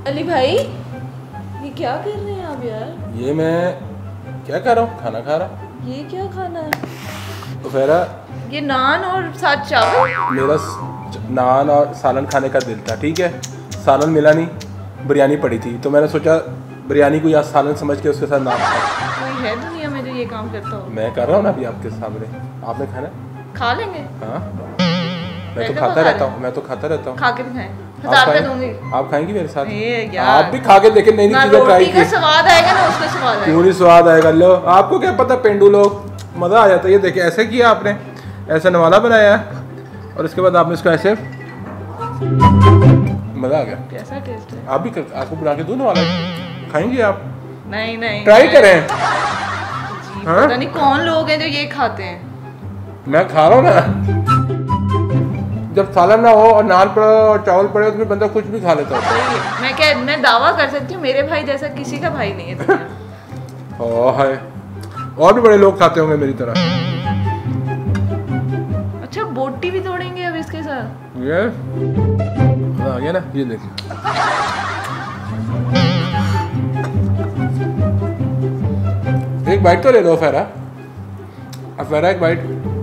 अली भाई ये क्या कर रहे हैं आप यार? ये मैं क्या कर रहा हूँ? खाना खा रहा। ये क्या खाना है? तो फेरा ये नान और साथ चावल। मेरा नान और सालन खाने का दिल था, ठीक है। सालन मिला नहीं, बिरयानी पड़ी थी, तो मैंने सोचा बिरयानी को या सालन समझ के उसके साथ नान खाया। कोई है दुनिया में जो ये काम करता हो? मैं कर रहा हूँ ना अभी आपके सामने। आपने खाना? खा लेंगे। हाँ, मैं तो खाता रहता हूँ, मैं तो खाता रहता हूँ। खा के दिखाएं, 1000 रुपए दूंगी। आप खाएंगी मेरे साथ? यार आप भी खा के देखें, नई नई चीजें ट्राई की। स्वाद आएगा ना उसका स्वाद आएगा। पूरी स्वाद आएगा। लो, आपको क्या पता, पेंडू लोग मजा आ जाता है। ये देखिए ऐसे किया आपने, ऐसा नवाला बनाया और इसके बाद आपने इसको ऐसे, मजा आ गया। कैसा टेस्ट है? आप भी आपको बना के दूं नवाला, खाएंगे आप? नहीं नहीं, ट्राई करें। पता नहीं कौन लोग हैं जो ये खाते हैं। मैं खा रहा हूँ ना। जब सालन ना हो और नान पड़े और चावल पड़े तो फिर बंदा कुछ भी खा लेता है। मैं दावा कर सकती हूँ मेरे भाई जैसा किसी का भाई नहीं है। है, और भी बड़े लोग खाते होंगे मेरी तरह। अच्छा, बोटी भी तोड़ेंगे अब इसके साथ? ये आ गया ना, ये देखिए। एक बाइट तो ले लो फेरा। अब फेरा एक बाइट।